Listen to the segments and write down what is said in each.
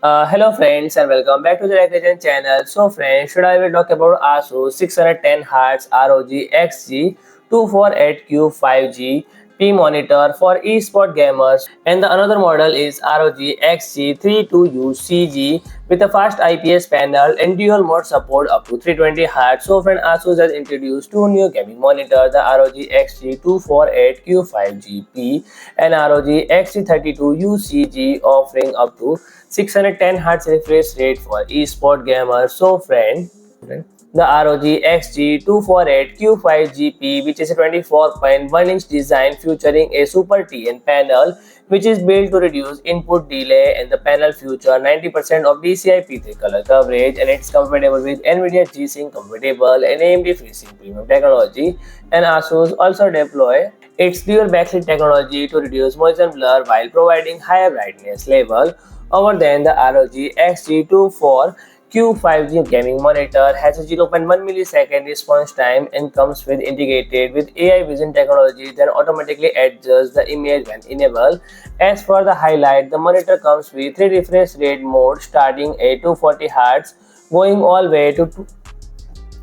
Hello friends and welcome back to the Recreation channel. So friends, today I will talk about ASUS 610Hz ROG XG248Q 5G P monitor for eSport gamers, and the another model is ROG XG32UCG with a fast IPS panel and dual mode support up to 320Hz. So friend, ASUS has introduced two new gaming monitors, the ROG XG248Q 5G and ROG XG32UCG, offering up to 610 Hz refresh rate for eSport gamers. So friend, the ROG XG248Q5GP, which is a 24.1-inch design featuring a Super TN panel, which is built to reduce input delay, and the panel feature 90% of DCI P3 color coverage, and it's compatible with NVIDIA G-Sync compatible and AMD FreeSync premium technology. And ASUS also deploy its dual backlit technology to reduce motion blur while providing higher brightness level. Over than the ROG XG24 Q5G gaming monitor has a 0.1 millisecond response time and comes with integrated with AI vision technology that automatically adjusts the image when enabled. As for the highlight, the monitor comes with 3 refresh rate modes starting at 240 Hz, going all way to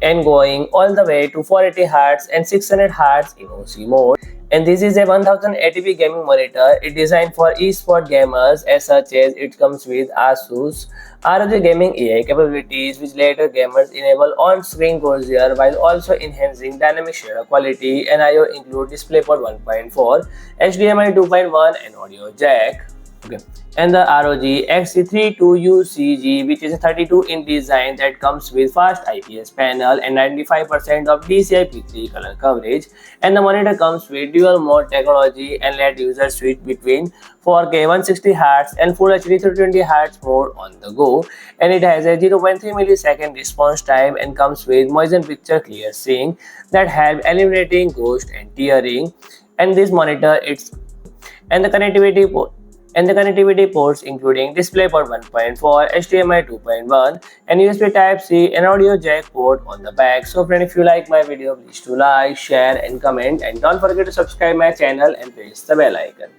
going all the way to 480 Hz and 600 Hz in OC mode. And this is a 1080p gaming monitor. It's designed for eSport gamers, as such as it comes with ASUS ROG Gaming AI capabilities, which later gamers enable on-screen crosshair while also enhancing dynamic shadow quality. And I/O include DisplayPort 1.4, HDMI 2.1, and audio jack. Okay. And the ROG XC32UCG, which is a 32-inch design that comes with fast IPS panel and 95% of DCI P3 color coverage. And the monitor comes with dual mode technology and let users switch between 4K 160Hz and Full HD 320Hz mode on the go. And it has a 0.3 millisecond response time and comes with motion picture clear sync that help eliminating ghost and tearing. And this monitor, and the connectivity ports including DisplayPort 1.4, HDMI 2.1, and USB Type-C and audio jack port on the back. So friend, if you like my video, please do like, share and comment, and don't forget to subscribe my channel and press the bell icon.